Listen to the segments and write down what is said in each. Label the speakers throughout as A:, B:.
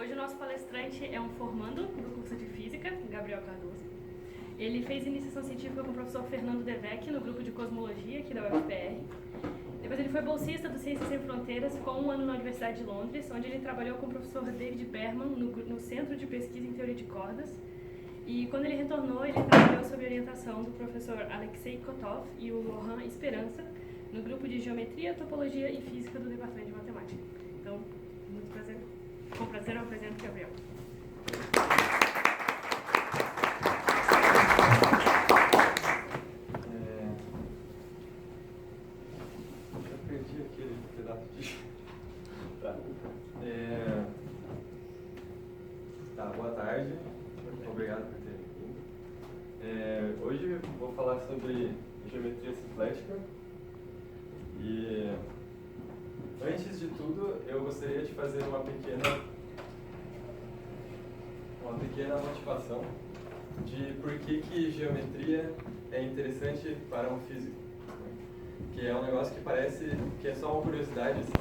A: Hoje o nosso palestrante é um formando do curso de Física, Gabriel Cardoso. Ele fez iniciação científica com o professor Fernando Devec no grupo de Cosmologia aqui da UFPR. Depois ele foi bolsista do Ciências Sem Fronteiras, ficou um ano na Universidade de Londres, onde ele trabalhou com o professor David Berman no Centro de Pesquisa em Teoria de Cordas. E quando ele retornou, ele trabalhou sob orientação do professor Alexei Kotov e o Lohan Esperança, no grupo de Geometria, Topologia e Física do Departamento de Matemática. Então, muito prazer. Com prazer eu apresento o Gabriel.
B: Eu perdi aquele pedaço de... Tá, boa tarde. Obrigado por ter vindo. Hoje eu vou falar sobre geometria simplética. E antes de tudo, eu gostaria de fazer uma pequena motivação de por que geometria é interessante para um físico. Que é um negócio que parece que é só uma curiosidade, assim.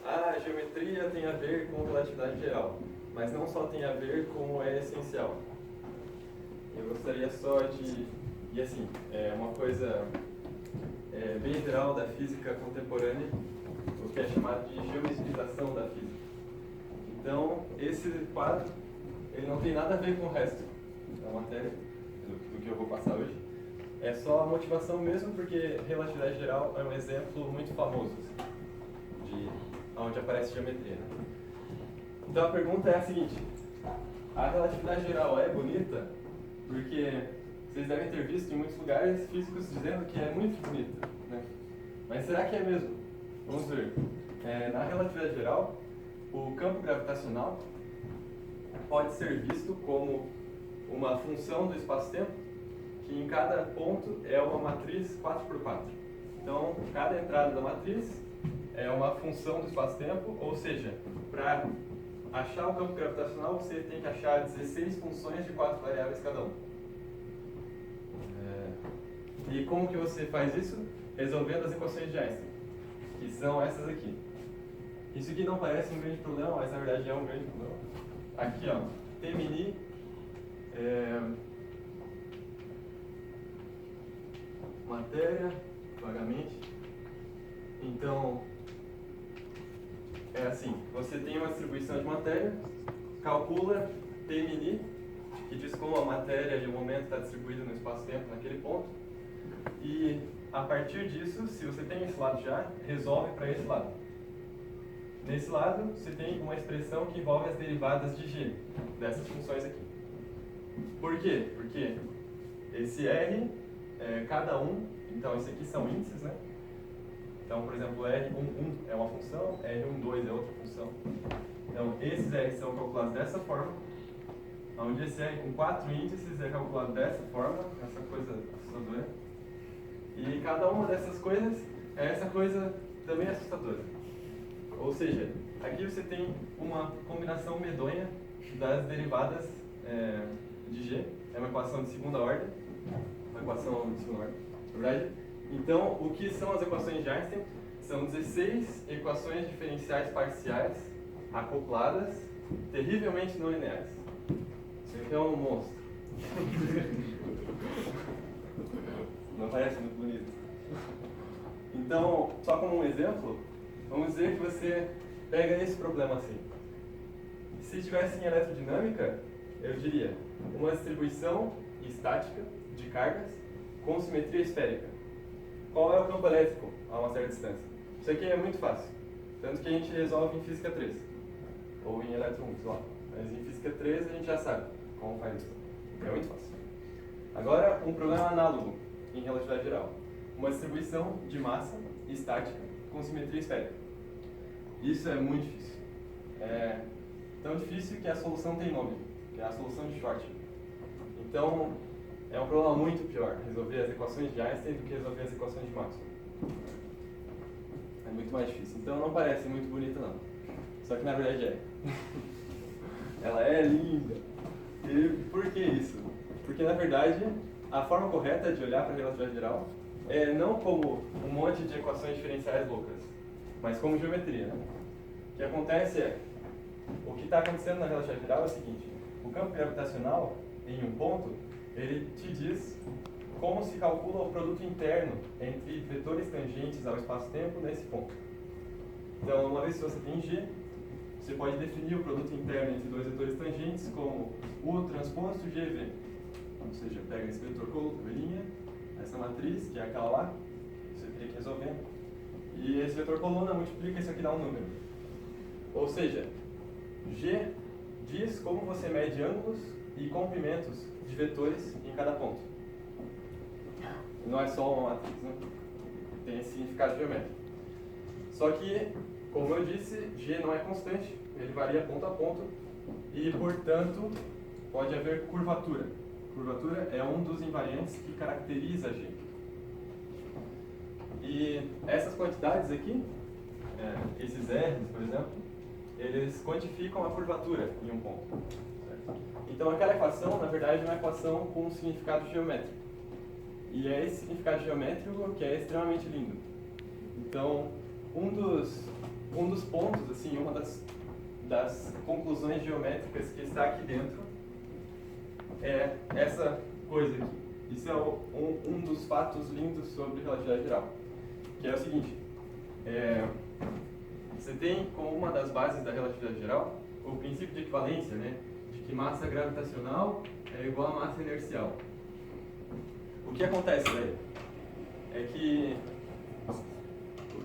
B: A geometria tem a ver com relatividade geral, mas não só tem a ver como é essencial. Eu gostaria só de... E assim, é uma coisa bem geral da física contemporânea, o que é chamado de geometrização da física. Então, esse quadro, ele não tem nada a ver com o resto da matéria, do que eu vou passar hoje. É só a motivação mesmo, porque relatividade geral é um exemplo muito famoso, assim, de onde aparece geometria. Então a pergunta é a seguinte: a relatividade geral é bonita? Porque vocês devem ter visto em muitos lugares físicos dizendo que é muito bonita, né? Mas será que é mesmo? Vamos ver. Na relatividade geral, o campo gravitacional pode ser visto como uma função do espaço-tempo, que em cada ponto é uma matriz 4x4. Então, cada entrada da matriz é uma função do espaço-tempo, ou seja, para achar o campo gravitacional, você tem que achar 16 funções de 4 variáveis cada um. E como que você faz isso? Resolvendo as equações de Einstein, que são essas aqui. Isso aqui não parece um grande problema, mas na verdade é um grande problema. Aqui, ó, T mini matéria, vagamente. Então, é assim, você tem uma distribuição de matéria, calcula T mini, que diz como a matéria e o momento está distribuído no espaço-tempo naquele ponto, e a partir disso, se você tem esse lado já, resolve para esse lado. Nesse lado, você tem uma expressão que envolve as derivadas de g, dessas funções aqui. Por quê? Porque esse R, cada um, então esse aqui são índices, né? Então, por exemplo, R11 é uma função, R12 é outra função. Então, esses R são calculados dessa forma, onde esse R com 4 índices é calculado dessa forma, essa coisa assustadora. E cada uma dessas coisas é essa coisa também assustadora. Ou seja, aqui você tem uma combinação medonha das derivadas de G. É uma equação de segunda ordem. Uma equação de segunda ordem, na verdade. Então, o que são as equações de Einstein? São 16 equações diferenciais parciais acopladas, terrivelmente não lineares. Isso aqui é um monstro. Não parece muito bonito. Então, só como um exemplo, vamos dizer que você pega esse problema assim. Se tivesse em eletrodinâmica, eu diria uma distribuição estática de cargas com simetria esférica. Qual é o campo elétrico a uma certa distância? Isso aqui é muito fácil, tanto que a gente resolve em Física 3, ou em Elétron 1, sei lá. Mas em Física 3 a gente já sabe como faz isso. É muito fácil. Agora, um problema análogo em relatividade geral. Uma distribuição de massa estática com simetria esférica. Isso é muito difícil. É tão difícil que a solução tem nome, que é a solução de Schwarzschild. Então, é um problema muito pior resolver as equações de Einstein do que resolver as equações de Maxwell. É muito mais difícil. Então, não parece muito bonita, não. Só que, na verdade, é. Ela é linda. E por que isso? Porque, na verdade, a forma correta de olhar para a relatividade geral é não como um monte de equações diferenciais loucas, mas como geometria, né? O que acontece é, o que está acontecendo na relatividade geral é o seguinte: o campo gravitacional em um ponto, ele te diz como se calcula o produto interno entre vetores tangentes ao espaço-tempo nesse ponto. Então, uma vez que você tem G, você pode definir o produto interno entre dois vetores tangentes como U transposto GV. Ou seja, pega esse vetor coluna, essa matriz, que é aquela lá, você teria que resolver, e esse vetor coluna multiplica isso aqui, dá um número. Ou seja, G diz como você mede ângulos e comprimentos de vetores em cada ponto. Não é só uma matriz, né? Tem esse significado geométrico. Só que, como eu disse, G não é constante, ele varia ponto a ponto e, portanto, pode haver curvatura. Curvatura é um dos invariantes que caracteriza G. E essas quantidades aqui, esses R's, por exemplo, eles quantificam a curvatura em um ponto. Certo? Então, aquela equação, na verdade, é uma equação com um significado geométrico. E é esse significado geométrico que é extremamente lindo. Então, um dos pontos, assim, uma das conclusões geométricas que está aqui dentro é essa coisa aqui. Isso é um dos fatos lindos sobre relatividade geral, que é o seguinte: você tem como uma das bases da relatividade geral o princípio de equivalência, né, de que massa gravitacional é igual a massa inercial. O que acontece daí? É que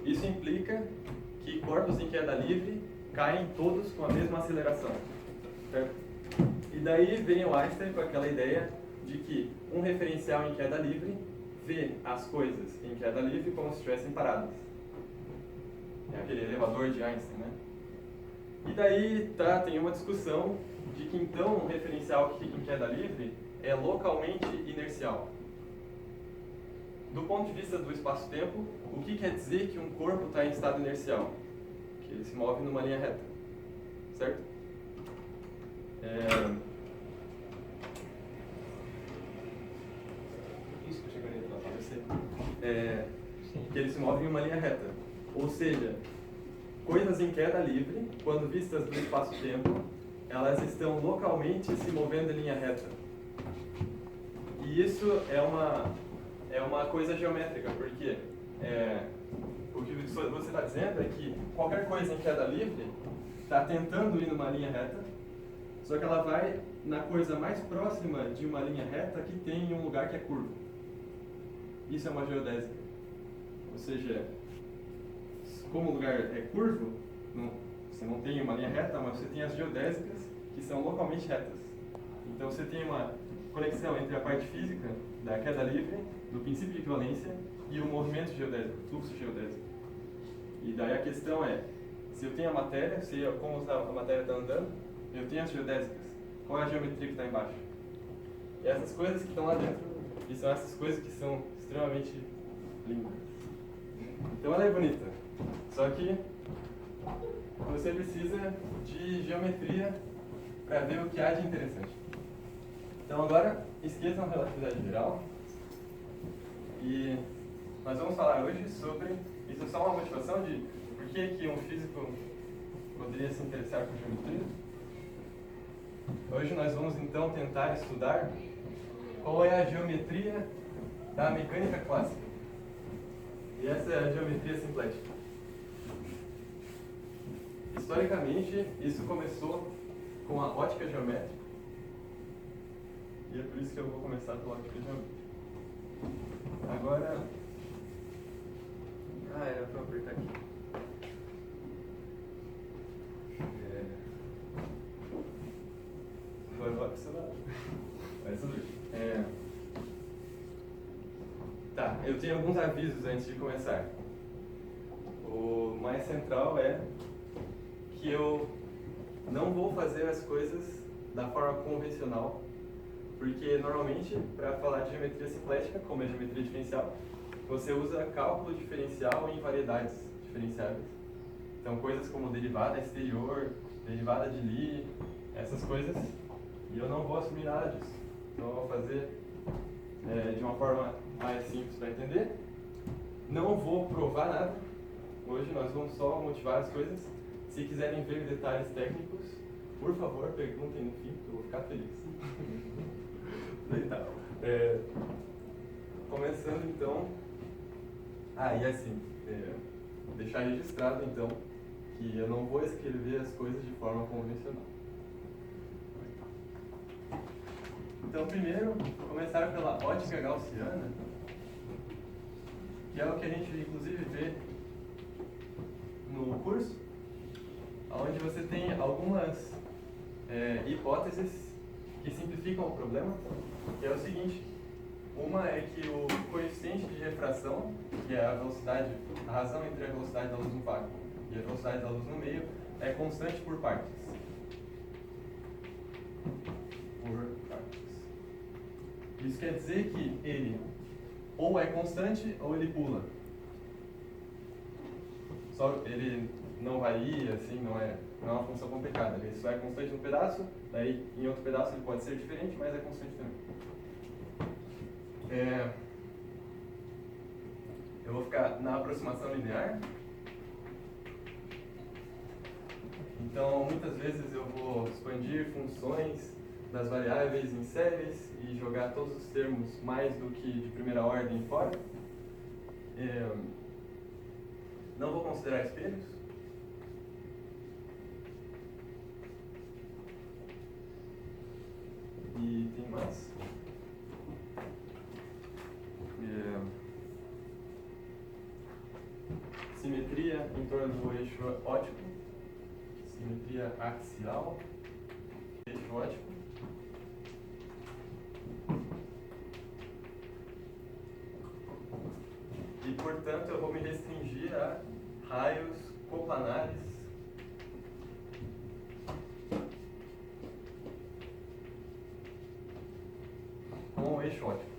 B: isso implica que corpos em queda livre caem todos com a mesma aceleração. Certo? E daí vem o Einstein com aquela ideia de que um referencial em queda livre vê as coisas em queda livre como se estivessem paradas. É aquele elevador de Einstein, né? E daí tem uma discussão de que então um referencial que fica em queda livre é localmente inercial. Do ponto de vista do espaço-tempo, o que quer dizer que um corpo está em estado inercial? Que ele se move numa linha reta, certo? Isso que eu chegaria a falar, eu sei. Que ele se move em uma linha reta. Ou seja, coisas em queda livre, quando vistas do espaço-tempo, elas estão localmente se movendo em linha reta. E isso é uma coisa geométrica, porque o que você está dizendo é que qualquer coisa em queda livre está tentando ir numa linha reta, só que ela vai na coisa mais próxima de uma linha reta que tem um lugar que é curvo. Isso é uma geodésica. Ou seja, como o lugar é curvo, você não tem uma linha reta, mas você tem as geodésicas que são localmente retas. Então você tem uma conexão entre a parte física da queda livre, do princípio de equivalência, e o movimento geodésico, o fluxo geodésico. E daí a questão é, se eu tenho a matéria, como a matéria está andando, eu tenho as geodésicas. Qual é a geometria que está embaixo? E essas coisas que estão lá dentro, e são essas coisas que são extremamente lindas. Então ela é bonita, só que você precisa de geometria para ver o que há de interessante. Então agora, esqueçam a relatividade geral e nós vamos falar hoje sobre, isso é só uma motivação de por que um físico poderia se interessar por geometria. Hoje nós vamos então tentar estudar qual é a geometria da mecânica clássica. E essa é a geometria simplética. Historicamente, isso começou com a ótica geométrica. E é por isso que eu vou começar pela ótica geométrica. Agora... era para apertar aqui. Vai funcionar. Vai subir. Tá, eu tenho alguns avisos antes de começar. O mais central é que eu não vou fazer as coisas da forma convencional, porque normalmente, para falar de geometria simplética, como é geometria diferencial, você usa cálculo diferencial em variedades diferenciáveis. Então, coisas como derivada exterior, derivada de Lie, essas coisas, e eu não vou assumir nada disso. Então, eu vou fazer de uma forma mais simples para entender. Não vou provar nada. Hoje nós vamos só motivar as coisas. Se quiserem ver detalhes técnicos, por favor, perguntem no fim, que eu vou ficar feliz. Então, começando então, e assim, deixar registrado então, que eu não vou escrever as coisas de forma convencional. Então, primeiro, começar pela ótica gaussiana, que é o que a gente inclusive vê no curso, onde você tem algumas hipóteses que simplificam o problema, que é o seguinte: uma é que o coeficiente de refração, que é a velocidade, a razão entre a velocidade da luz no vácuo e a velocidade da luz no meio, é constante por partes. Isso quer dizer que ele ou é constante ou ele pula. Só ele não varia, assim, não é uma função complicada. Ele só é constante no pedaço, daí em outro pedaço ele pode ser diferente, mas é constante também. Eu vou ficar na aproximação linear. Então, muitas vezes eu vou expandir funções das variáveis em séries e jogar todos os termos mais do que de primeira ordem fora. Não vou considerar espelhos. E tem mais. Simetria em torno do eixo óptico. Simetria axial. Eixo óptico. E, portanto, eu vou me restringir a raios coplanares com o eixo óptico.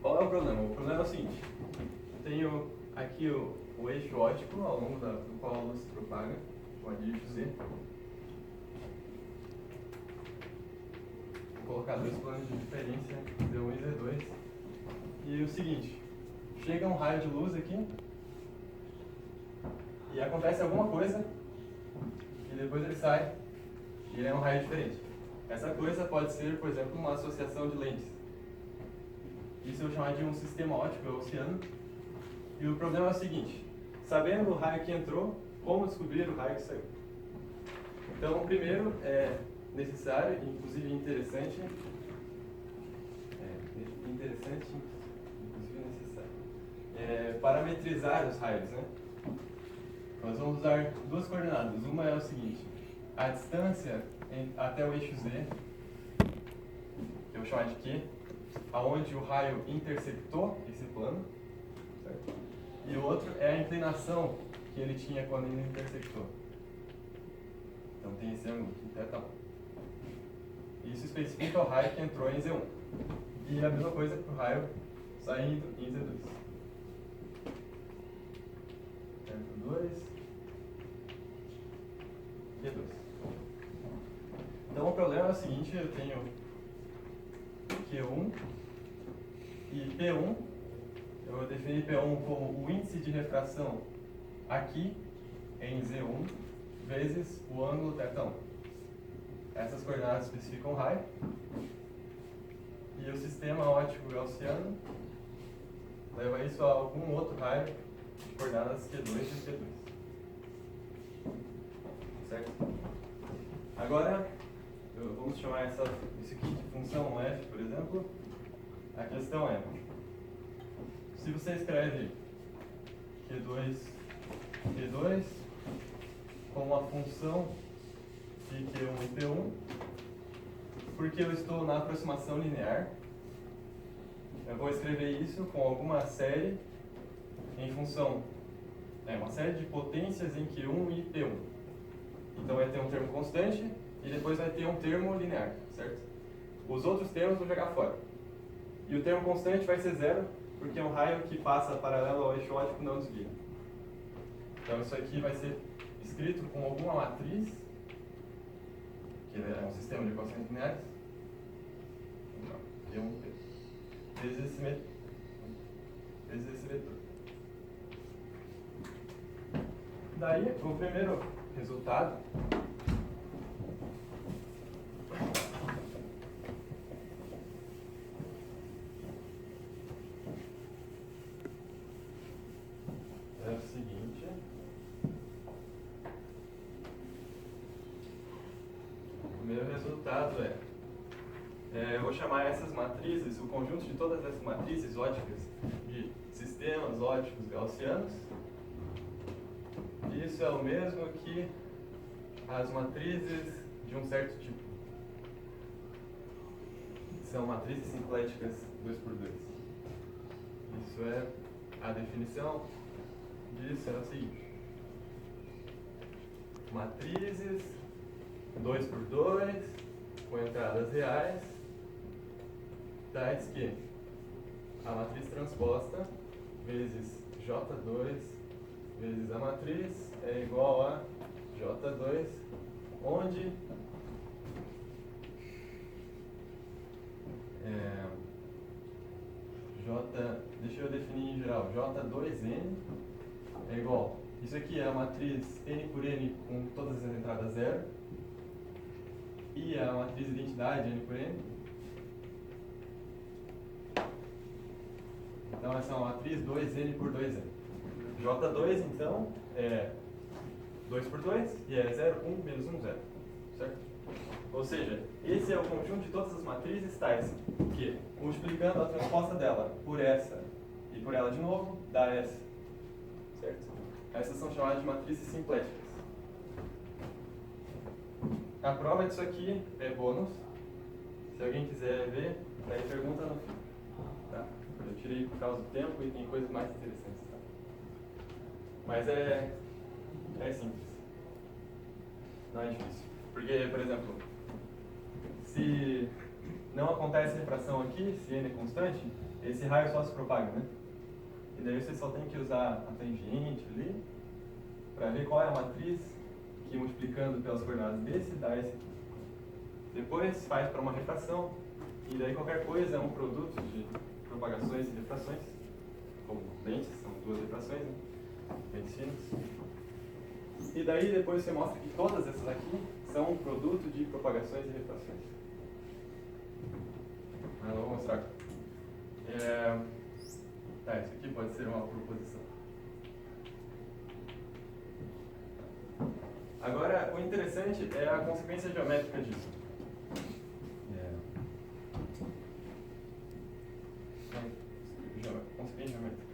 B: Qual é o problema? O problema é o seguinte: eu tenho aqui o eixo óptico ao longo do qual a luz se propaga, pode eixo Z. Vou colocar dois planos de diferença, Z1 e Z2. E o seguinte: chega um raio de luz aqui e acontece alguma coisa e depois ele sai e ele é um raio diferente. Essa coisa pode ser, por exemplo, uma associação de lentes. Isso eu vou chamar de um sistema óptico gaussiano. E o problema é o seguinte: sabendo o raio que entrou, como descobrir o raio que saiu? Então, primeiro é necessário, inclusive interessante, inclusive necessário, parametrizar os raios, né? Nós vamos usar duas coordenadas. Uma é o seguinte: a distância até o eixo Z, que eu vou chamar de Q, aonde o raio interceptou esse plano, certo? E o outro é a inclinação que ele tinha quando ele interceptou. Então tem esse ângulo aqui, θ1. Isso especifica o raio que entrou em Z1. E a mesma coisa para o raio saindo em Z2. Certo? 2 e 2. Então o problema é o seguinte: eu tenho Q1 e P1. Eu vou definir P1 como o índice de refração aqui em Z1 vezes o ângulo θ1. Essas coordenadas especificam o raio. E o sistema óptico gaussiano leva isso a algum outro raio de coordenadas Q2 e Q2. Certo? Agora, vamos chamar isso aqui de função f, por exemplo. A questão é: se você escreve Q2 como a função de Q1 e P1, porque eu estou na aproximação linear, eu vou escrever isso com alguma série em função, uma série de potências em Q1 e P1. Então vai ter um termo constante e depois vai ter um termo linear, certo? Os outros termos eu vou jogar fora. E o termo constante vai ser zero, porque um raio que passa paralelo ao eixo óptico não desvia. Então isso aqui vai ser escrito com alguma matriz, que é um sistema de equações lineares, vezes vezes esse vetor. Daí, o primeiro resultado é o seguinte. O primeiro resultado eu vou chamar essas matrizes, o conjunto de todas essas matrizes óticas de sistemas óticos gaussianos. Isso é o mesmo que as matrizes de um certo tipo. São matrizes simpléticas 2×2. Isso é a definição disso, é o seguinte. Matrizes 2×2 com entradas reais, tais que a matriz transposta vezes J2 vezes a matriz é igual a J2, onde deixa eu definir em geral, J2N é igual, isso aqui é a matriz N por N com todas as entradas zero, e a matriz identidade N por N. Então essa é uma matriz 2N por 2N. J2 então é 2×2 e é 0, 1, menos 1, 0. Certo? Ou seja, esse é o conjunto de todas as matrizes tais que, multiplicando a transposta dela por essa e por ela de novo, dá essa. Certo? Essas são chamadas de matrizes simpléticas. A prova disso aqui é bônus. Se alguém quiser ver, daí pergunta no fim. Tá? Eu tirei por causa do tempo e tem coisas mais interessantes. Tá? Mas é simples. Não é difícil. Porque, por exemplo, se não acontece refração aqui, se n é constante, esse raio só se propaga, né? E daí você só tem que usar a tangente ali para ver qual é a matriz que, multiplicando pelas coordenadas desse, dá esse aqui. Depois faz para uma refração, e daí qualquer coisa é um produto de propagações e refrações, como lentes, são duas refrações, né? Lentes finas. E daí depois você mostra que todas essas aqui são um produto de propagações e refrações. Eu vou mostrar. Isso aqui pode ser uma proposição. Agora, o interessante é a consequência geométrica disso. Consequência geométrica.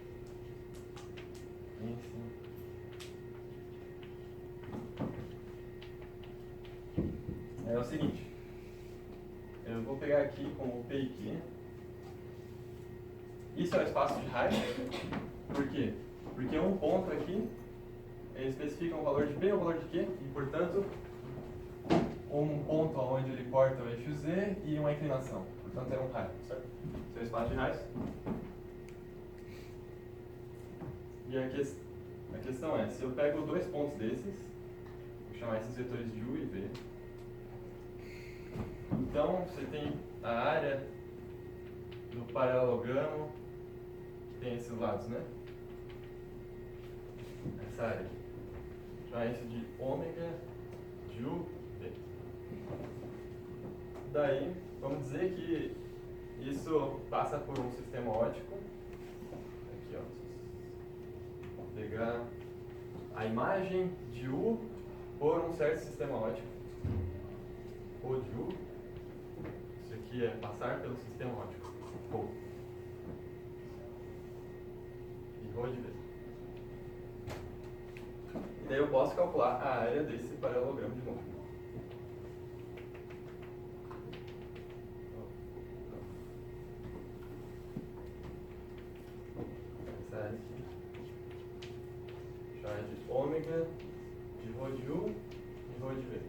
B: É o seguinte. Eu vou pegar aqui como PIQ. Isso é o espaço de raio. Por quê? Porque um ponto aqui especifica um valor de P e um valor de Q, e, portanto, um ponto onde ele corta o eixo Z e uma inclinação. Portanto, é um raio, certo? Esse é o espaço de raios. E a questão é, se eu pego dois pontos desses, vou chamar esses vetores de U e V, então você tem a área do paralelogramo, que tem esses lados, né? Essa área aqui. Chamar isso de ômega de U, V. Daí, vamos dizer que isso passa por um sistema óptico. Aqui, ó. Vou pegar a imagem de U por um certo sistema óptico. O de U. Isso aqui é passar pelo sistema óptico. Rho. E Rho de V. E daí eu posso calcular a área desse paralelogramo de novo. Essa área aqui. Chamar de ômega de Rho de U e Rho de V.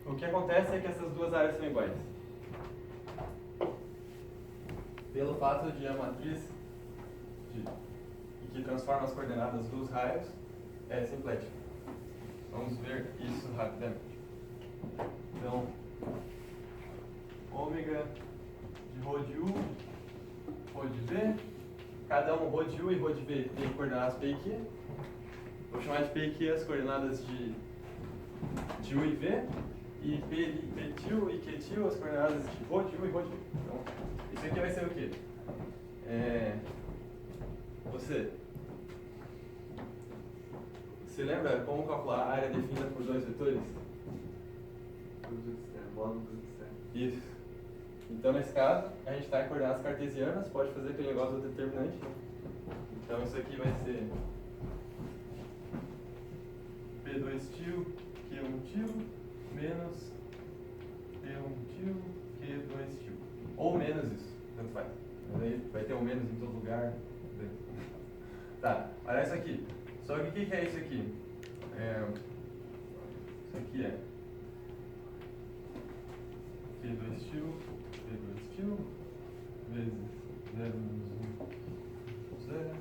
B: O que acontece é que essas duas áreas são iguais. Pelo fato de a matriz que transforma as coordenadas dos raios é simplética. Vamos ver isso rapidamente. Então, ômega de Rho de U rho de V. Cada um, rho de U e rho de V, tem coordenadas P e Q. Vou chamar de P e Q as coordenadas de U e V. E P til e Q til as coordenadas de rho de U e rho de V. Então, isso aqui vai ser o quê? Você lembra como calcular a área definida por dois vetores?
C: Módulo do externo.
B: Isso. Então, nesse caso, a gente está em coordenadas cartesianas, pode fazer aquele negócio do determinante. Né? Então, isso aqui vai ser P2 til, Q1 til, menos P1 til, Q2 til. Ou menos isso, tanto faz. Mas aí vai ter um menos em todo lugar. Tá, olha isso aqui. Só que o que é isso aqui? Isso aqui é P2 til, P2 til, vezes 0 menos 1, 0.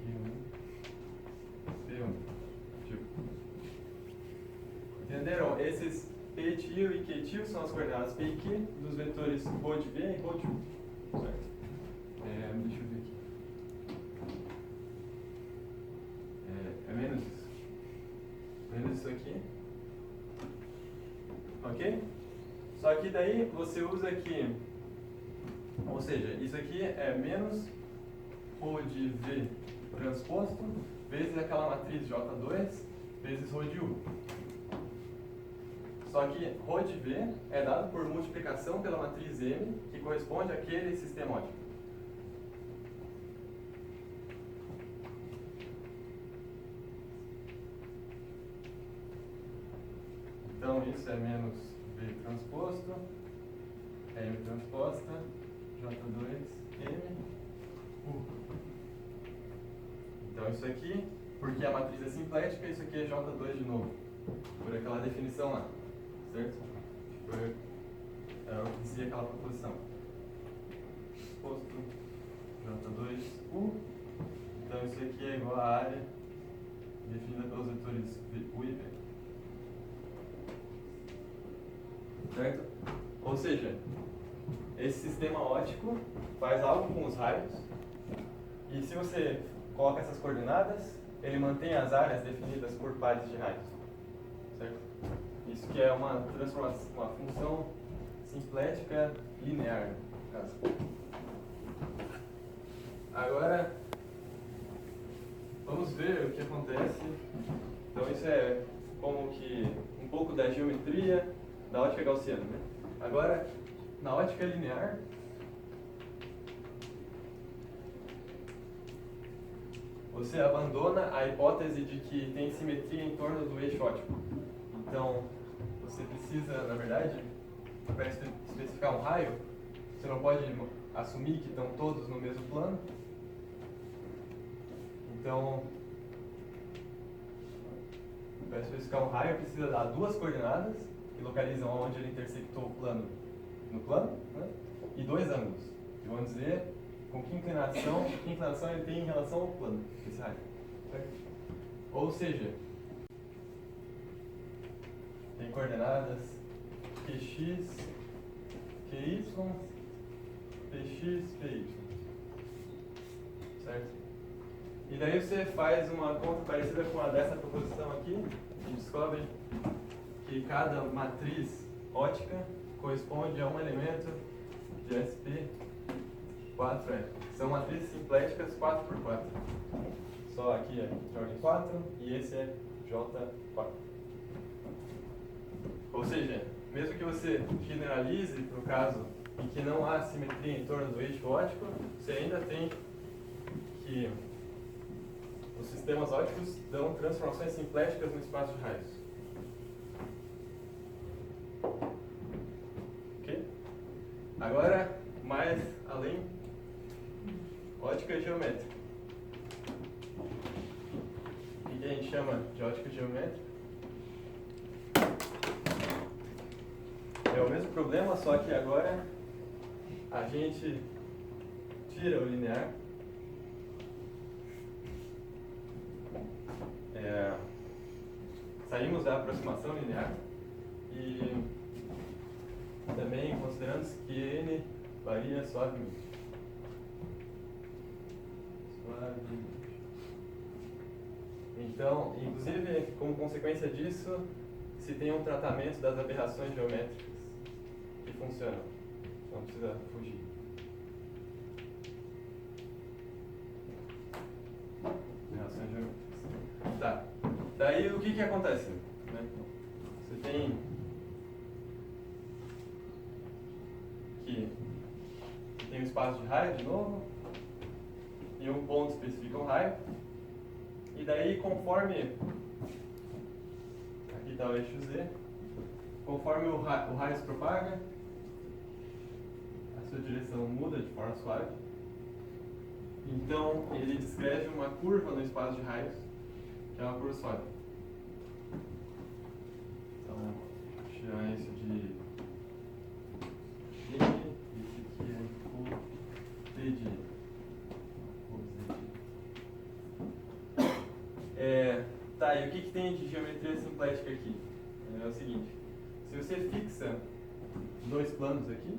B: Q1, P1 til. Entenderam? Esses P til e Q til são as coordenadas P e Q dos vetores rho de V e rho de U. Certo? Deixa eu ver aqui. É menos isso. Menos isso aqui. Ok? Só que daí você usa aqui, ou seja, isso aqui é menos rho de V transposto vezes aquela matriz J2 vezes rho de U. Só que rho de V é dado por multiplicação pela matriz M, que corresponde àquele sistema ótico. Então, isso é menos V transposto, M transposta, J2, M, U. Então, isso aqui, porque a matriz é simplética, isso aqui é J2 de novo, por aquela definição lá, certo? Eu dizia aquela proposição. Posto J2, U. Então, isso aqui é igual à área definida pelos vetores U e V. Certo? Ou seja, esse sistema óptico faz algo com os raios e se você coloca essas coordenadas, ele mantém as áreas definidas por pares de raios. Certo? Isso que é uma transformação, uma função simplética linear, no caso. Agora, vamos ver o que acontece. Então isso é como que um pouco da geometria da ótica gaussiana, né? Agora, na ótica linear, você abandona a hipótese de que tem simetria em torno do eixo óptico. Então, você precisa, na verdade, para especificar um raio, você não pode assumir que estão todos no mesmo plano. Então, para especificar um raio, precisa dar duas coordenadas que localizam onde ele intersectou o plano no plano, né? E dois ângulos, que vão dizer com que inclinação ele tem em relação ao plano, esse raio. Certo? Ou seja, tem coordenadas Qx, Qy, Px, Py. Certo? E daí você faz uma conta parecida com a dessa proposição aqui e descobre que cada matriz ótica corresponde a um elemento de SP4F. São matrizes simpléticas 4x4. Só aqui é de ordem 4 e esse é J4. Ou seja, mesmo que você generalize para o caso em que não há simetria em torno do eixo óptico, você ainda tem que os sistemas ópticos dão transformações simpléticas no espaço de raios. Ok? Agora, mais além, ótica geométrica. O que a gente chama de ótica geométrica? É o mesmo problema, só que agora a gente tira o linear. Saímos da aproximação linear e também considerando que n varia suavemente. Então, inclusive, como consequência disso, se tem um tratamento das aberrações geométricas que funciona. Não precisa fugir. Aberrações geométricas. Tá. Daí, o que acontece? Né? Você tem um espaço de raio, de novo, e um ponto especifica um raio. E daí, conforme, aqui está o eixo Z, conforme o raio se propaga, a sua direção muda de forma suave. Então, ele descreve uma curva no espaço de raios, que é uma curva suave. Então, vou chamar isso de D, esse aqui é o D de tá, e o que tem de geometria simplética aqui? É o seguinte, se você fixa dois planos aqui,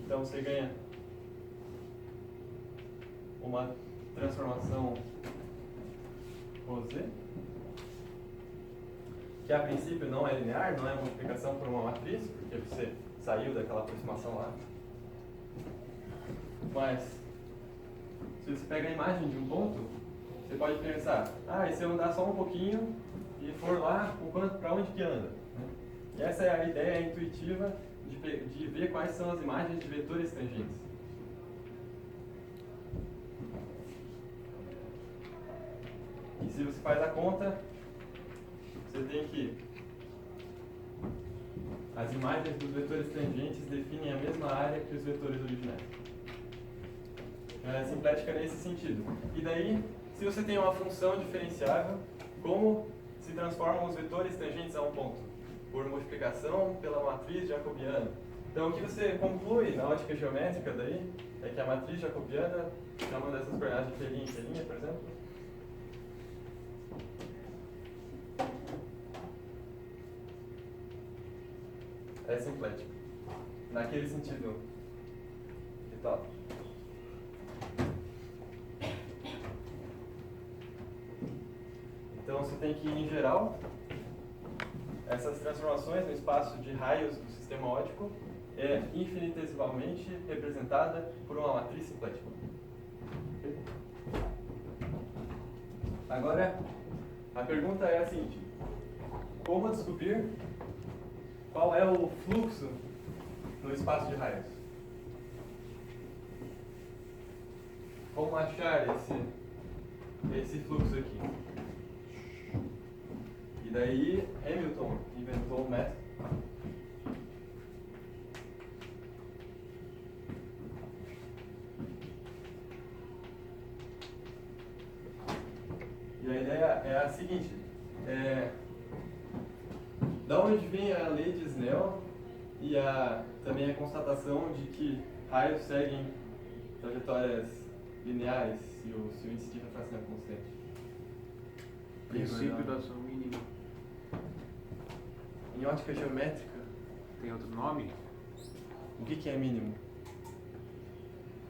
B: então você ganha uma transformação ρz, que a princípio não é linear, não é multiplicação por uma matriz, porque você saiu daquela aproximação lá. Mas, se você pega a imagem de um ponto, você pode pensar, e se eu andar só um pouquinho e for lá, para onde que anda? E essa é a ideia intuitiva de ver quais são as imagens de vetores tangentes. E se você faz a conta, você tem que as imagens dos vetores tangentes definem a mesma área que os vetores originais. É simplética nesse sentido. E daí, se você tem uma função diferenciável, como se transformam os vetores tangentes a um ponto? Por multiplicação pela matriz jacobiana. Então, o que você conclui na ótica geométrica daí é que a matriz jacobiana, chamando essas coordenadas de pelinha em pelinha, por exemplo, é simplética. Naquele sentido e tal. Então, você tem que, em geral, essas transformações no espaço de raios do sistema óptico é infinitesimalmente representada por uma matriz simplética. Okay? Agora, a pergunta é a seguinte: como descobrir qual é o fluxo no espaço de raios? Como achar esse fluxo aqui? E daí Hamilton inventou o método e a ideia é a seguinte: da onde vem a lei de Snell e também a constatação de que raios seguem trajetórias lineares se o índice de refração é constante?
C: Princípio da ação mínima.
B: Em ótica geométrica,
C: Tem outro nome?
B: o que é mínimo?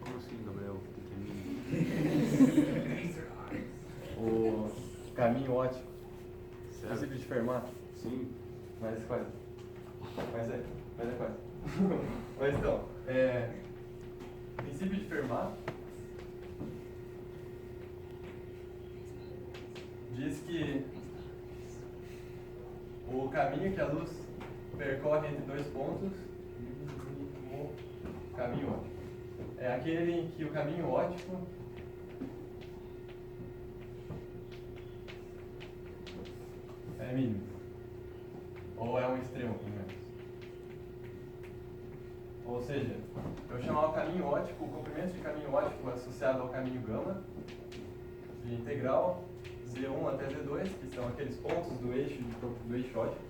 C: Como assim, Gabriel? O que é mínimo?
B: O caminho óptico.
C: Certo.
B: Princípio de Fermat.
C: Sim.
B: Mas quase. Mas é quase. Mas então, princípio de Fermat diz que o caminho que a luz percorre entre dois pontos, o caminho óptico, é aquele em que o caminho óptico é mínimo, ou é um extremo, pelo menos. Ou seja, eu chamar o caminho óptico, o comprimento de caminho óptico associado ao caminho gama, de integral Z1 até Z2, que são aqueles pontos do eixo óptico,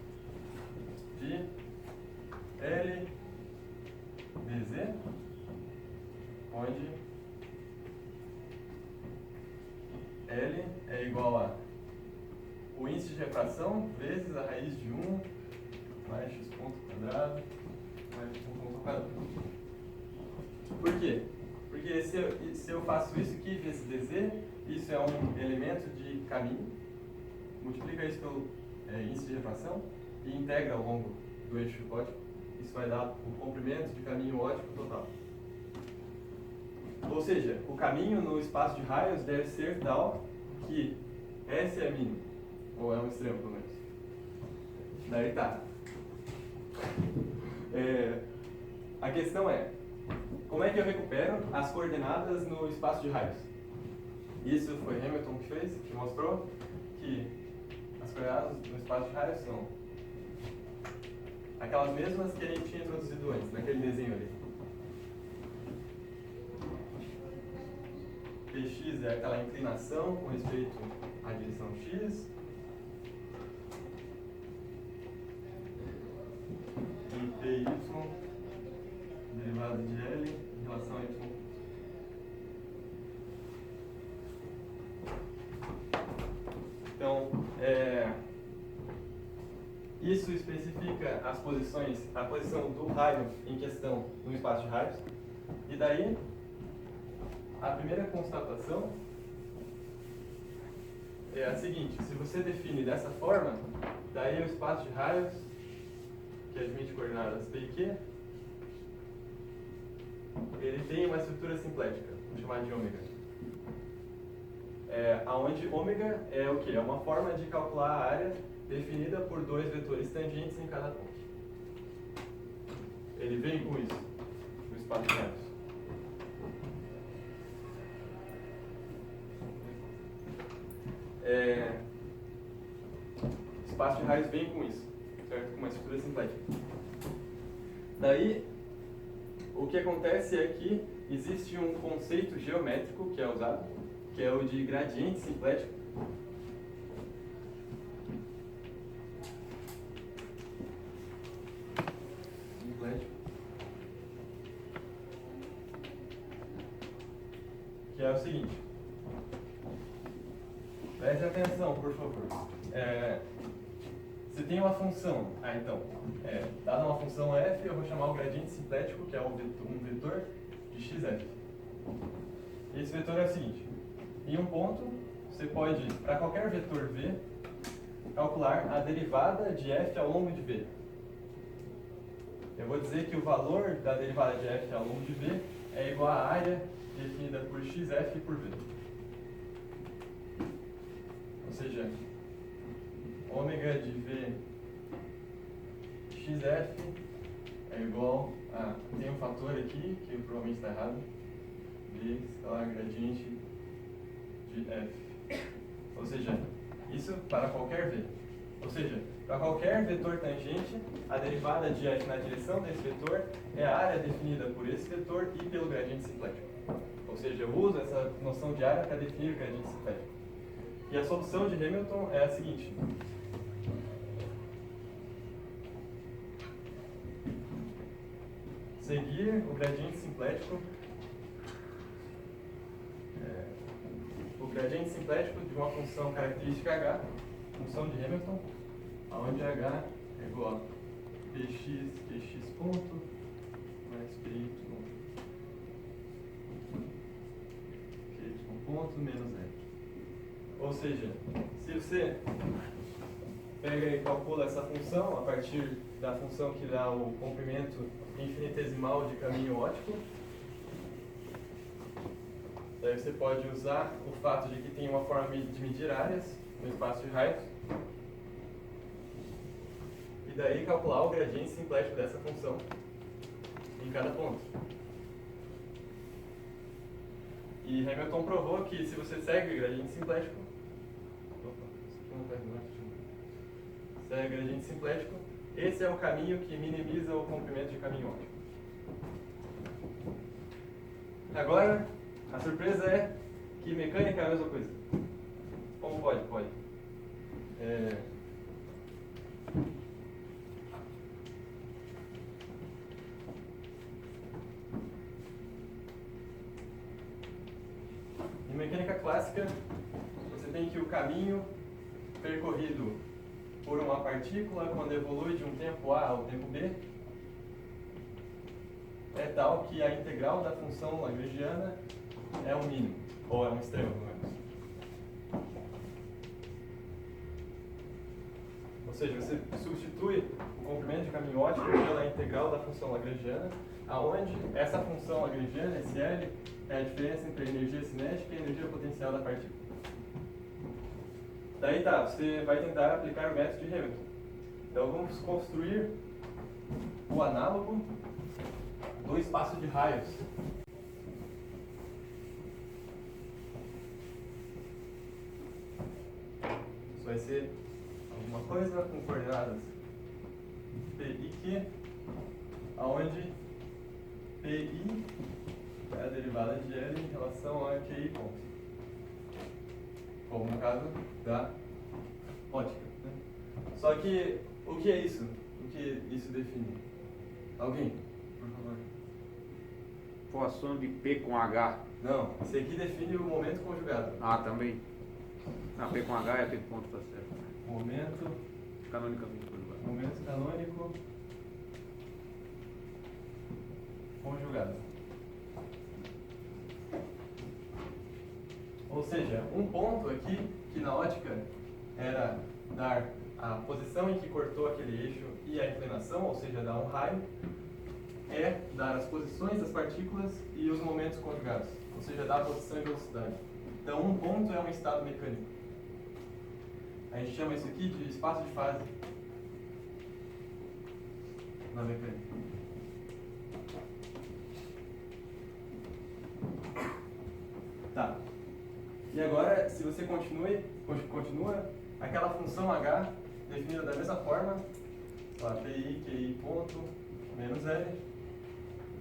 B: de L dz, onde L é igual a o índice de refração vezes a raiz de 1 mais x ponto quadrado mais um ponto ao quadrado. Por quê? Porque se eu faço isso aqui vezes dz, isso é um elemento de caminho, multiplica isso pelo índice de refração e integra ao longo do eixo ótico. Isso vai dar o comprimento de caminho ótico total. Ou seja, o caminho no espaço de raios deve ser tal que S é mínimo, ou é um extremo pelo menos. Daí tá. A questão é, como é que eu recupero as coordenadas no espaço de raios? Isso foi Hamilton que fez, que mostrou que as coordenadas no espaço de raios são aquelas mesmas que a gente tinha introduzido antes, naquele desenho ali. Px é aquela inclinação com respeito à direção x. E py, derivada de L em relação a y. Então, isso especifica as posições, a posição do raio em questão no espaço de raios. E daí, a primeira constatação é a seguinte: se você define dessa forma, daí o espaço de raios, que admite coordenadas p e q, ele tem uma estrutura simplética, chamada de ômega. Onde ômega é o quê? É uma forma de calcular a área definida por dois vetores tangentes em cada ponto. Ele vem com isso, no espaço de raios. O espaço de raios vem com isso, certo? Com uma estrutura simplética. Daí, o que acontece é que existe um conceito geométrico que é usado, que é o de gradiente simplético. Que é o seguinte. Preste atenção, por favor. Você tem uma função. Então, dada uma função f, eu vou chamar o gradiente simplético, que é um vetor de xf. Esse vetor é o seguinte. Em um ponto, você pode, para qualquer vetor v, calcular a derivada de f ao longo de v. Eu vou dizer que o valor da derivada de f ao longo de v é igual à área definida por xf por v. Ou seja, ômega de v xf é igual a... Tem um fator aqui, que provavelmente está errado, v escalar gradiente de f. Ou seja, isso para qualquer v. Ou seja, para qualquer vetor tangente, a derivada de f na direção desse vetor é a área definida por esse vetor e pelo gradiente simplético. Ou seja, eu uso essa noção de área para definir o gradiente simplético. E a solução de Hamilton é a seguinte. Seguir o gradiente simplético de uma função característica h, função de Hamilton, onde h é igual a px ponto mais py ponto menos l. Ou seja, se você pega e calcula essa função a partir da função que dá o comprimento infinitesimal de caminho ótico, daí você pode usar o fato de que tem uma forma de medir áreas no espaço de raios e daí calcular o gradiente simplético dessa função em cada ponto. E Hamilton provou que se você segue o gradiente simplético, esse é o caminho que minimiza o comprimento de caminho ótico. Agora, a surpresa é que mecânica é a mesma coisa. Como pode? Pode. Em mecânica clássica, você tem que o caminho percorrido por uma partícula, quando evolui de um tempo A ao tempo B, é tal que a integral da função lagrangiana é um mínimo, ou é um extremo, pelo menos. Ou seja, você substitui o comprimento de caminho óptico pela integral da função lagrangiana, aonde essa função lagrangiana, esse L, é a diferença entre a energia cinética e a energia potencial da partícula. Daí tá, você vai tentar aplicar o método de Hamilton. Então vamos construir o análogo do espaço de raios. Isso vai ser alguma coisa com coordenadas P e Q, aonde PI é a derivada de L em relação a QI ponto. Como no caso da ótica. Né? Só que, o que é isso? O que isso define? Alguém, por favor.
C: Poação de P com H.
B: Não, esse aqui define o momento conjugado.
C: Ah, também. Ah, P com H é P ponto, tá certo.
B: Momento
C: Canonicamente conjugado.
B: canônico conjugado. Ou seja, um ponto aqui, que na ótica era dar a posição em que cortou aquele eixo e a inclinação, ou seja, dar um raio, é dar as posições das partículas e os momentos conjugados, ou seja, dar a posição e velocidade. Então, um ponto é um estado mecânico. A gente chama isso aqui de espaço de fase na mecânica. Tá. E agora, se você continua aquela função h definida da mesma forma, PI, QI ponto, menos L,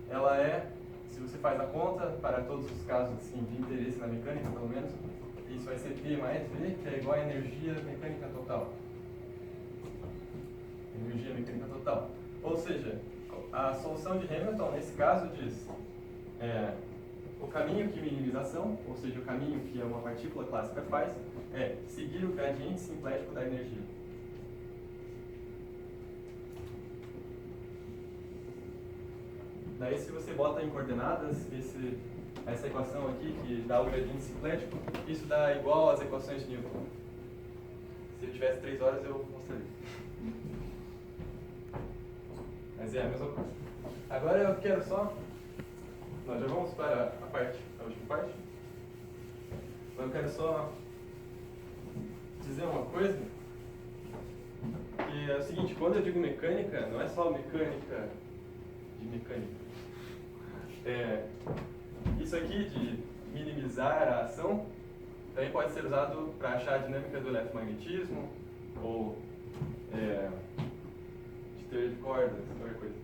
B: ela é, se você faz a conta para todos os casos assim, de interesse na mecânica, pelo menos, isso vai ser P mais V, que é igual a energia mecânica total. Energia mecânica total. Ou seja, a solução de Hamilton, nesse caso, diz o caminho que minimização, ou seja, o caminho que uma partícula clássica faz, é seguir o gradiente simplético da energia. Daí, se você bota em coordenadas essa equação aqui, que dá o gradiente simplético, isso dá igual às equações de Newton. Se eu tivesse 3 horas, eu mostraria. Mas é a mesma coisa. Agora eu quero só... Nós já vamos para a última parte. Mas eu quero só dizer uma coisa, que é o seguinte, quando eu digo mecânica, não é só mecânica de mecânica. Isso aqui de minimizar a ação também pode ser usado para achar a dinâmica do eletromagnetismo ou de teoria de cordas, qualquer coisa.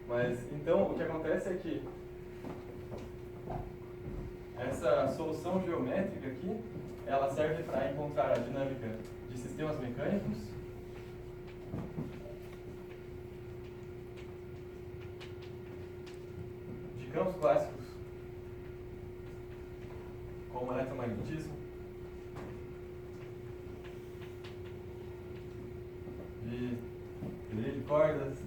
B: Mas então o que acontece é que essa solução geométrica aqui, ela serve para encontrar a dinâmica de sistemas mecânicos de campos clássicos como eletromagnetismo, de teoria de cordas,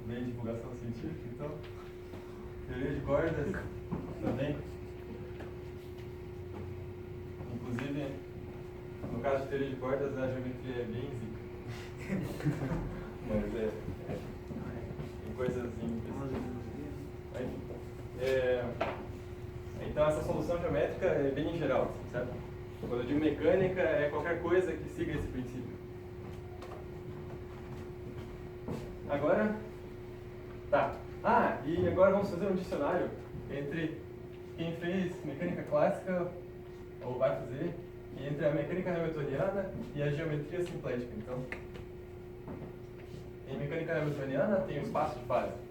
B: meio de divulgação científica, então, teoria de cordas também. Inclusive, no caso de teoria de cordas, a geometria é bem zica. Mas tem coisas então, essa solução geométrica é bem em geral, certo? Quando eu digo mecânica, é qualquer coisa que siga esse princípio. Agora, tá. E agora vamos fazer um dicionário entre quem fez mecânica clássica, ou vai fazer, e entre a mecânica hamiltoniana e a geometria simplética. Então, em mecânica hamiltoniana tem o espaço de fase.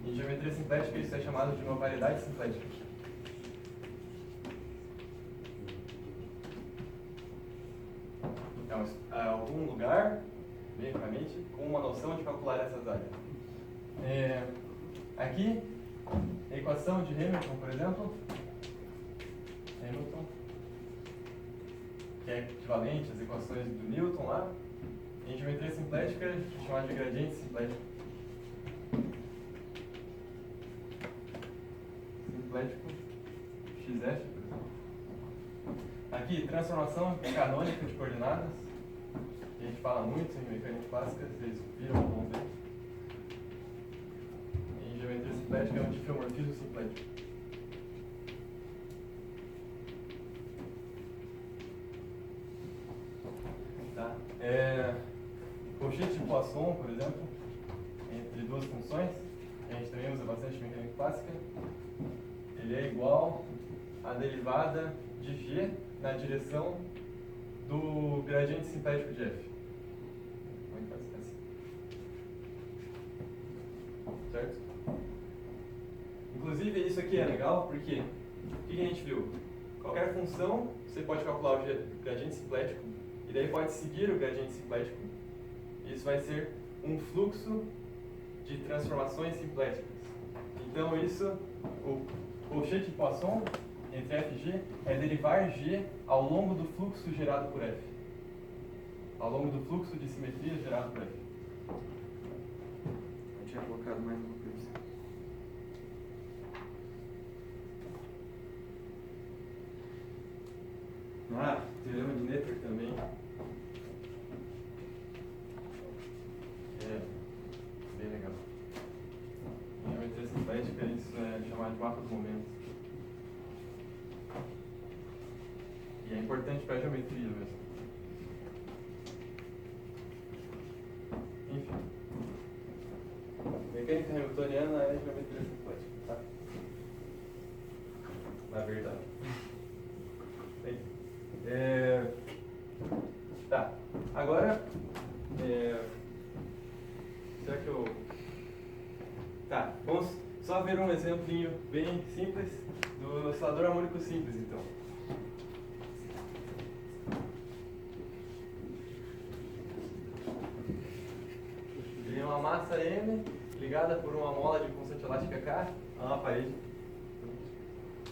B: Em geometria simplética isso é chamado de uma variedade simplética. É algum lugar, mecanicamente, com uma noção de calcular essas áreas. Aqui, a equação de Hamilton, por exemplo, Hamilton, que é equivalente às equações do Newton lá, Em geometria simplética, chamada de gradiente simplético. Simplético XF. Aqui, transformação canônica de coordenadas. Que a gente fala muito em mecânica clássica, vocês viram o ponto aí. Em geometria simplética é um diffeomorfismo simplético. Tá? Colchete de Poisson, por exemplo, entre duas funções, que a gente também usa bastante em mecânica clássica, ele é igual à derivada de G na direção do gradiente simplético de F. Como é que faz assim? Certo? Inclusive, isso aqui é legal porque o que a gente viu? Qualquer função, você pode calcular o gradiente simplético e daí pode seguir o gradiente simplético. Isso vai ser um fluxo de transformações simpléticas. Então, isso, o colchete de Poisson entre F e G é derivar G ao longo do fluxo gerado por F. Ao longo do fluxo de simetria gerado por F.
C: Eu tinha colocado mais uma coisa.
B: Teorema de Noether também. É bem legal. Em geometria simplética, isso é chamado de mapa do momento. E é importante para a geometria mesmo. Enfim. Mecânica hamiltoniana é geometria simplética, tá? Na verdade. Bem, tá. Agora, será que eu... Tá, vamos só ver um exemplinho bem simples do oscilador harmônico simples, então. Tem uma massa M ligada por uma mola de constante elástica K a uma parede.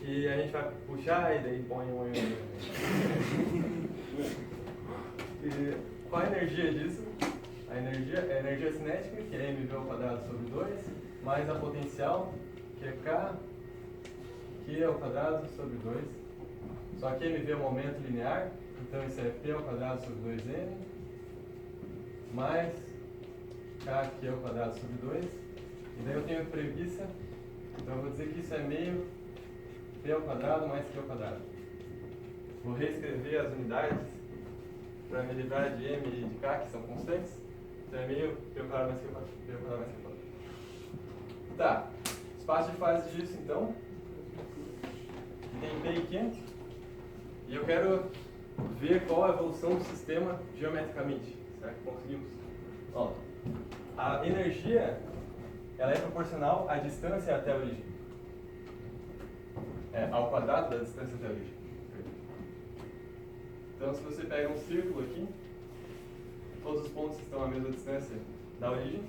B: E a gente vai puxar e daí põe um... E qual a energia disso? A energia é a energia cinética, que é mv ao quadrado sobre 2, mais a potencial, que é K, Q ao quadrado sobre 2. Só que mv é um momento linear, então isso é P ao quadrado sobre 2n, mais K, Q ao quadrado sobre 2. E daí eu tenho preguiça, então eu vou dizer que isso é meio P ao quadrado mais Q ao quadrado. Vou reescrever as unidades para me livrar de M e de K, que são constantes. Então é meio P ao quadrado mais Q ao quadrado. P ao quadrado mais Q ao quadrado. Tá. Espaço de fase disso, então. Tem P e Q. E eu quero ver qual a evolução do sistema geometricamente. Será que conseguimos? Ó, a energia ela é proporcional à distância até a origem. Ao quadrado da distância até a origem. Então, se você pega um círculo aqui, todos os pontos estão à mesma distância da origem,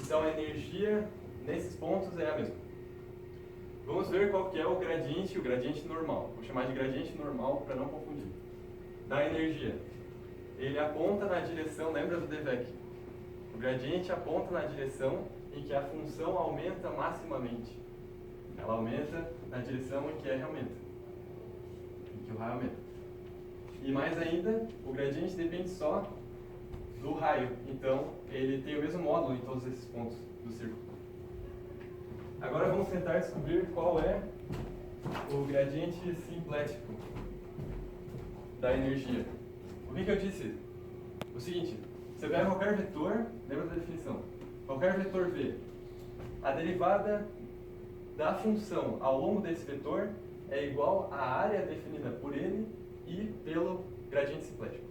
B: então a energia nesses pontos é a mesma. Vamos ver qual que é o gradiente normal. Vou chamar de gradiente normal para não confundir. Da energia. Ele aponta na direção, lembra do Dweck? O gradiente aponta na direção em que a função aumenta maximamente. Ela aumenta na direção em que R aumenta. Em que o raio aumenta. E mais ainda, o gradiente depende só do raio. Então, ele tem o mesmo módulo em todos esses pontos do círculo. Agora vamos tentar descobrir qual é o gradiente simplético da energia. O que eu disse? O seguinte, você pega qualquer vetor, lembra da definição? Qualquer vetor V, a derivada da função ao longo desse vetor é igual à área definida por ele e pelo gradiente simplético.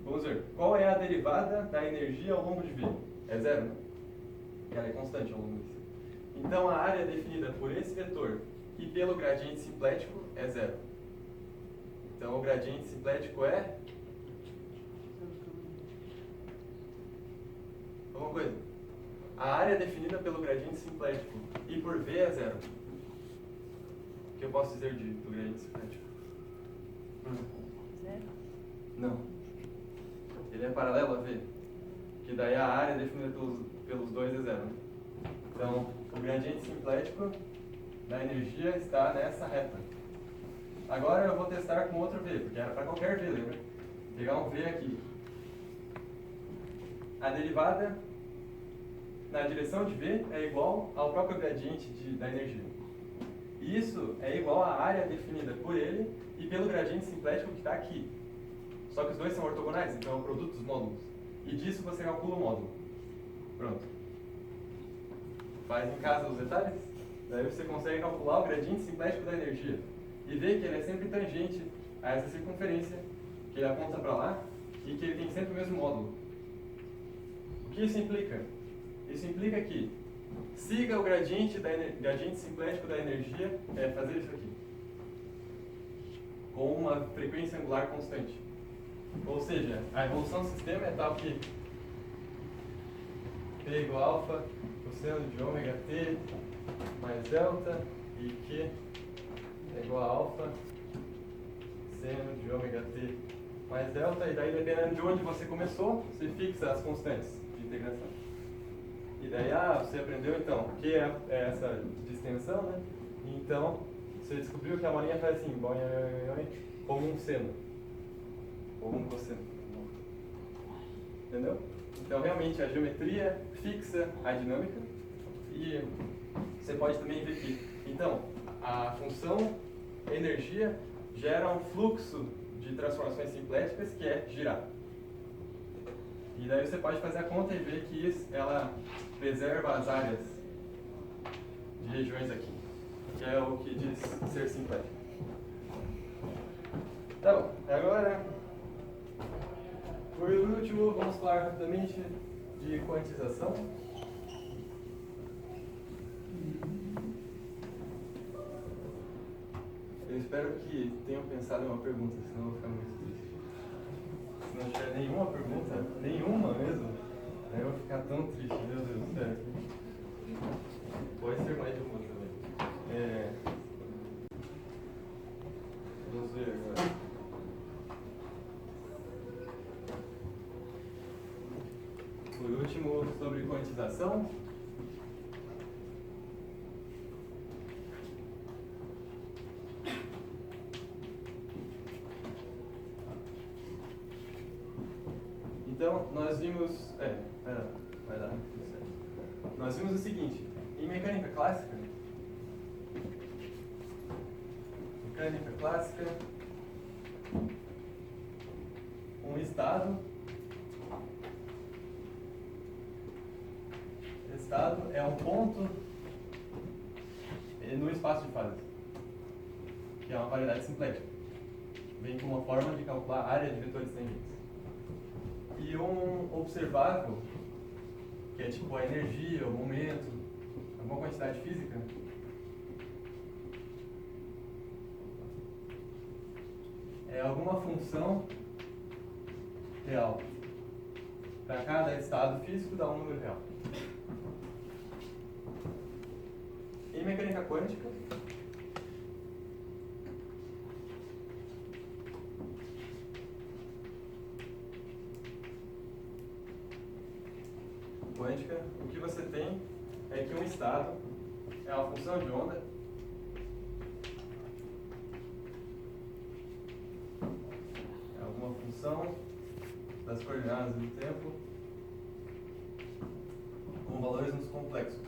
B: Vamos ver. Qual é a derivada da energia ao longo de V? É zero, né? Ela é constante ao longo desse. Então, a área definida por esse vetor e pelo gradiente simplético é zero. Então, o gradiente simplético é... Alguma coisa? A área definida pelo gradiente simplético e por V é zero. O que eu posso dizer do gradiente simplético?
A: Zero?
B: Não. ele é paralelo a V, que daí a área é definida pelos dois é zero. Então, o gradiente simplético da energia está nessa reta. Agora eu vou testar com outro V, porque era para qualquer V, lembra? Vou pegar um V aqui. A derivada na direção de V é igual ao próprio gradiente da energia. E isso é igual à área definida por ele e pelo gradiente simplético que está aqui. Só que os dois são ortogonais, então é o produto dos módulos. E disso você calcula o módulo. Pronto. Faz em casa os detalhes, daí você consegue calcular o gradiente simplético da energia. E ver que ele é sempre tangente a essa circunferência, que ele aponta para lá, e que ele tem sempre o mesmo módulo. O que isso implica? Isso implica que siga o gradiente simplético da energia, fazer isso aqui, com uma frequência angular constante. Ou seja, a evolução do sistema é tal que P igual a alfa, cosseno de ômega t mais delta, e Q é igual a alfa, seno de ômega t mais delta, e daí dependendo de onde você começou, você fixa as constantes de integração. E daí, você aprendeu então o que é essa distensão, né? Então, você descobriu que a bolinha faz assim, como um seno, ou um cosseno. Entendeu? Então, realmente, a geometria fixa a dinâmica, e você pode também ver que, então, a função energia gera um fluxo de transformações simpléticas que é girar. E daí você pode fazer a conta e ver que ela preserva as áreas de regiões aqui, que é o que diz ser simplético. Tá bom, agora, por último, vamos falar rapidamente de quantização. Eu espero que tenham pensado em uma pergunta, senão eu vou ficar muito triste. Se não tiver nenhuma pergunta, nenhuma mesmo, aí eu vou ficar tão triste, meu Deus do céu. Pode ser mais de uma também. Vamos ver agora. Por último, sobre quantização. Então, nós vimos... vai dar. Nós vimos o seguinte, em mecânica clássica, um estado é um ponto no espaço de fases, que é uma variedade simplética. Vem com uma forma de calcular a área de vetores tangentes. E um observável, que é tipo a energia, o momento, alguma quantidade física, é alguma função real. Para cada estado físico dá um número real. Em mecânica quântica, o que você tem é que um estado é uma função de onda é alguma função das coordenadas do tempo com valores nos complexos.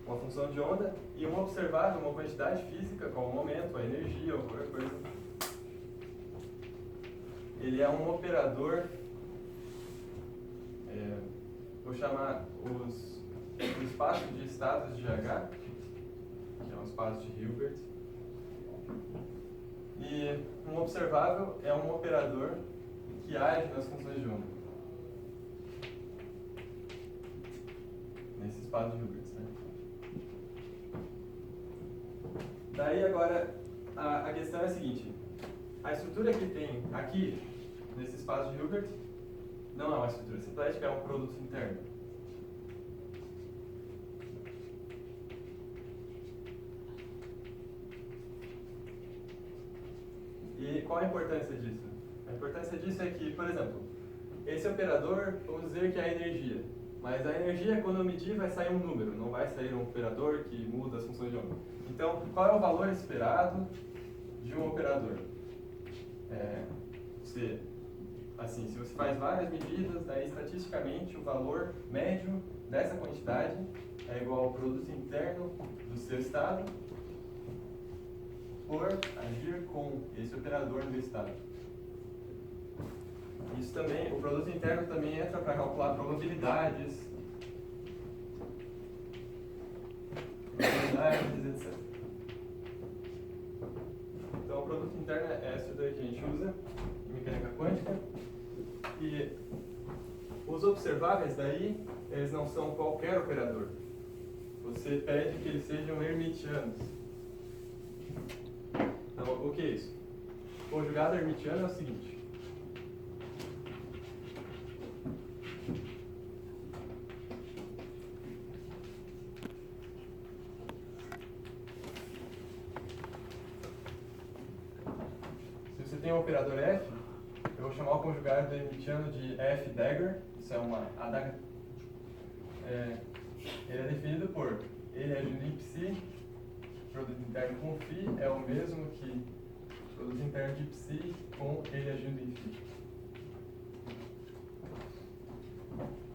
B: Uma função de onda e um observável, uma quantidade física, como o momento, a energia ou qualquer coisa. Ele é um operador, vou chamar o espaço de estados de H, que é um espaço de Hilbert, e um observável é um operador que age nas funções de onda, nesse espaço de Hilbert, né? Daí agora, a questão é a seguinte, a estrutura que tem aqui, nesse espaço de Hilbert, não é uma estrutura simplética, é um produto interno. E qual a importância disso? A importância disso é que, por exemplo, esse operador, vamos dizer que é a energia. Mas a energia, quando eu medir, vai sair um número, não vai sair um operador que muda as funções de onda. Então, qual é o valor esperado de um operador? Se você faz várias medidas, daí estatisticamente o valor médio dessa quantidade é igual ao produto interno do seu estado por agir com esse operador no estado. Isso também, o produto interno também entra para calcular probabilidades, etc. Então, o produto interno é isso daí que a gente usa em mecânica quântica. E os observáveis daí, eles não são qualquer operador. Você pede que eles sejam hermitianos. Então, o que é isso? O conjugado hermitiano é o seguinte. Se você tem o operador F, eu vou chamar o conjugado hermitiano de F dagger. Isso é uma adaga. Ele é definido por ele agindo em psi, produto interno com φ é o mesmo que produto interno de psi com ele agindo em φ.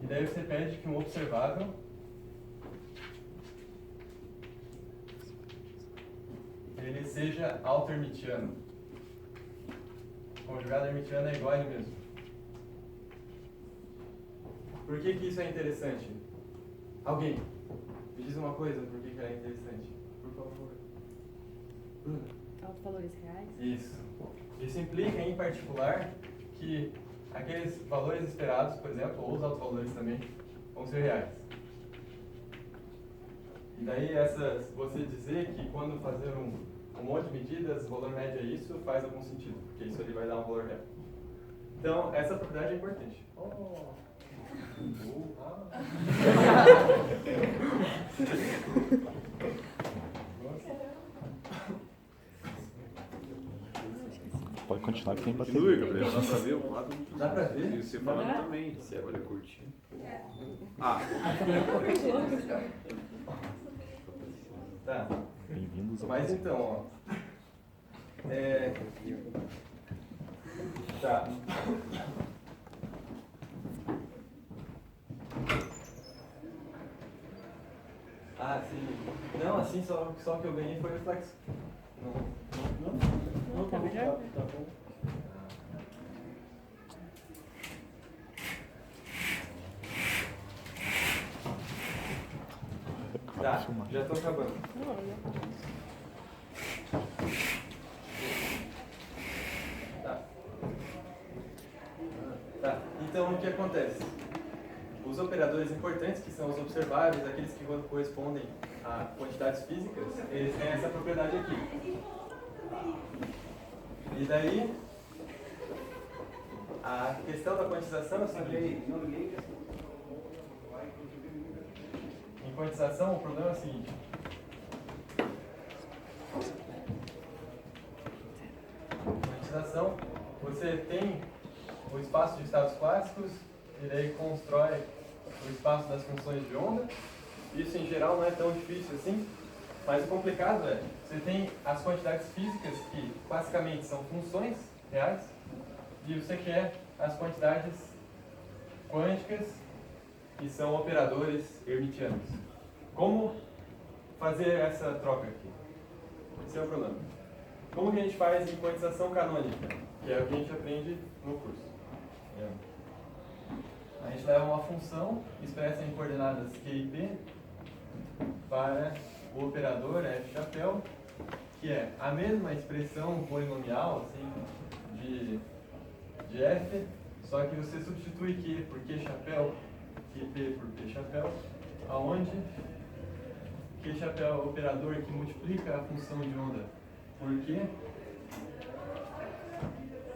B: E daí você pede que um observável ele seja auto-hermitiano. O conjugado hermitiano é igual a ele mesmo. Por que isso é interessante? Alguém me diz uma coisa por que é interessante. Por favor. Bruna.
A: Altos valores reais?
B: Isso. Isso implica, em particular, que aqueles valores esperados, por exemplo, ou os altos valores também, vão ser reais. E daí você dizer que quando fazer um monte de medidas, o valor médio é isso, faz algum sentido, porque isso ali vai dar um valor real. Então, essa propriedade é importante.
D: Pode continuar que tem
C: Continue,
D: bateria.
C: Gabriel. Dá pra ver o quadro?
B: Dá pra ver?
C: E você falando também. Você olha curtindo. Ah.
B: Tá.
D: Bem-vindos ao
B: Mas então, ó. Tá. Ah, sim. Não, assim, só que eu ganhei foi reflexo. Não,
A: Tá melhor?
B: tá bom. Tá, já tô acabando. Tá, então o que acontece? Os operadores importantes, que são os observáveis, aqueles que correspondem a quantidades físicas, eles têm essa propriedade aqui. E daí, a questão da quantização é o seguinte. Em quantização, o problema é o seguinte. Quantização, você tem o espaço de estados clássicos e daí constrói o espaço das funções de onda. Isso em geral não é tão difícil assim, mas o complicado é, você tem as quantidades físicas que classicamente são funções reais e você quer as quantidades quânticas que são operadores hermitianos. Como fazer essa troca aqui? Esse é o problema. Como que a gente faz em quantização canônica? Que é o que a gente aprende no curso. A gente leva uma função expressa em coordenadas Q e P para o operador F chapéu, que é a mesma expressão polinomial assim, de F, só que você substitui Q por Q chapéu e P por P chapéu, aonde Q chapéu é o operador que multiplica a função de onda por Q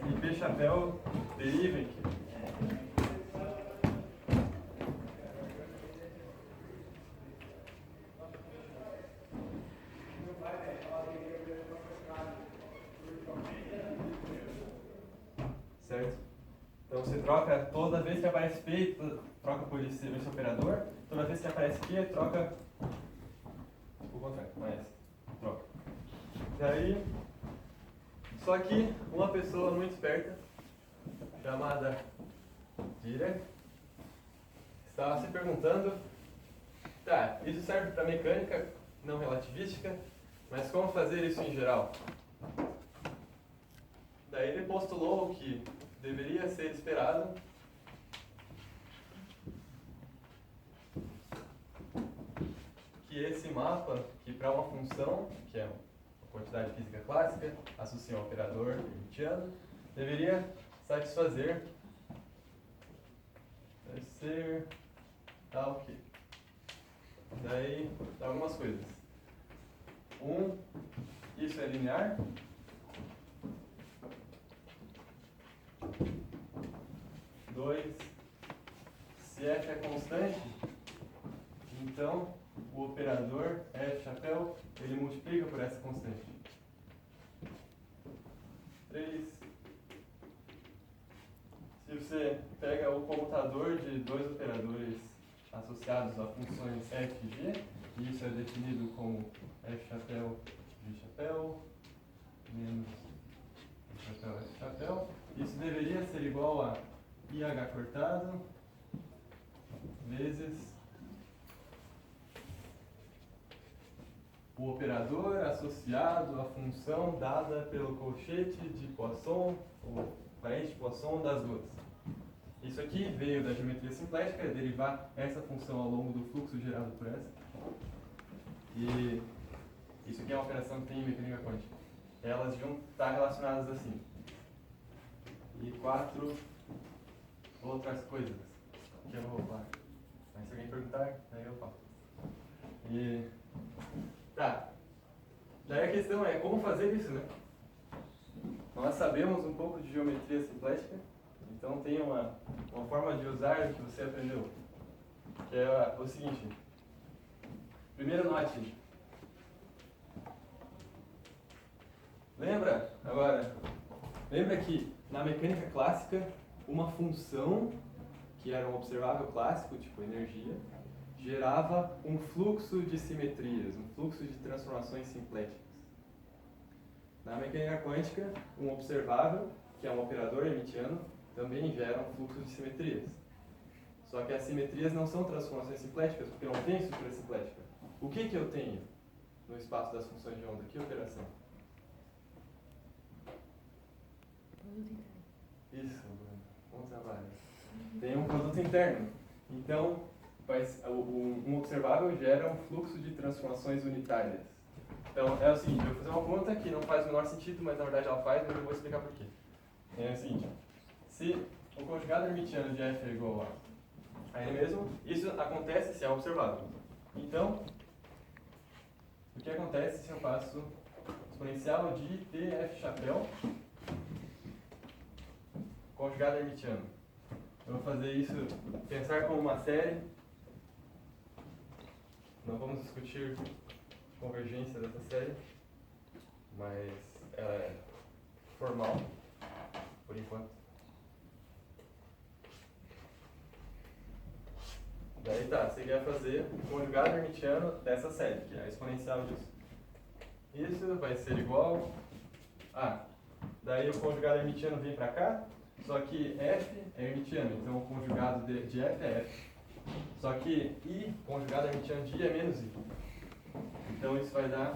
B: e P chapéu deriva em Q. certo? Então você troca toda vez que aparece P, troca por esse operador. Toda vez que aparece Q, troca o contrário, mas troca. Daí, só que uma pessoa muito esperta, chamada Dirac, estava se perguntando, tá, isso serve para mecânica não relativística, mas como fazer isso em geral? Daí ele postulou que deveria ser esperado que esse mapa, que para uma função, que é uma quantidade física clássica, associa um operador hermitiano, deveria satisfazer ser tal que. Daí, algumas coisas. Isso é linear. 2, se f é constante, então o operador f chapéu, ele multiplica por essa constante. 3, se você pega o comutador de dois operadores associados a funções f e g, e isso é definido como f chapéu, g chapéu, menos f chapéu, f chapéu, isso deveria ser igual a IH cortado vezes o operador associado à função dada pelo colchete de Poisson, ou parente de Poisson das duas. Isso aqui veio da geometria simplética, é derivar essa função ao longo do fluxo gerado por essa. E isso aqui é uma operação que tem em mecânica quântica. Elas vão estar relacionadas assim. E 4 outras coisas que eu não vou falar. Mas se alguém perguntar, daí eu falo. E tá. Daí a questão é como fazer isso, né? Nós sabemos um pouco de geometria simplética, então tem uma forma de usar que você aprendeu, que é o seguinte. Primeiro note. Lembra que na mecânica clássica uma função, que era um observável clássico, tipo energia, gerava um fluxo de simetrias, um fluxo de transformações simpléticas. Na mecânica quântica, um observável, que é um operador hermitiano, também gera um fluxo de simetrias. Só que as simetrias não são transformações simpléticas, porque não tem estrutura simplética. O que eu tenho no espaço das funções de onda? Que operação? Isso, bom trabalho. Tem um produto interno. Então, um observável gera um fluxo de transformações unitárias. Então, é o seguinte, eu vou fazer uma conta que não faz o menor sentido, mas na verdade ela faz, mas eu vou explicar por quê. É o seguinte, se o conjugado hermitiano de f é igual a n mesmo, isso acontece se é observável. Então, o que acontece se eu faço exponencial de tf chapéu conjugado hermitiano? Eu vou fazer isso, pensar como uma série. Não vamos discutir convergência dessa série, mas ela é formal, por enquanto. Daí tá, você quer fazer o conjugado hermitiano dessa série, que é a exponencial disso. Isso vai ser igual a... Daí o conjugado hermitiano vem para cá, só que f é hermitiano, então o conjugado de f é f. Só que i, conjugado hermitiano de i, é menos i. Então isso vai dar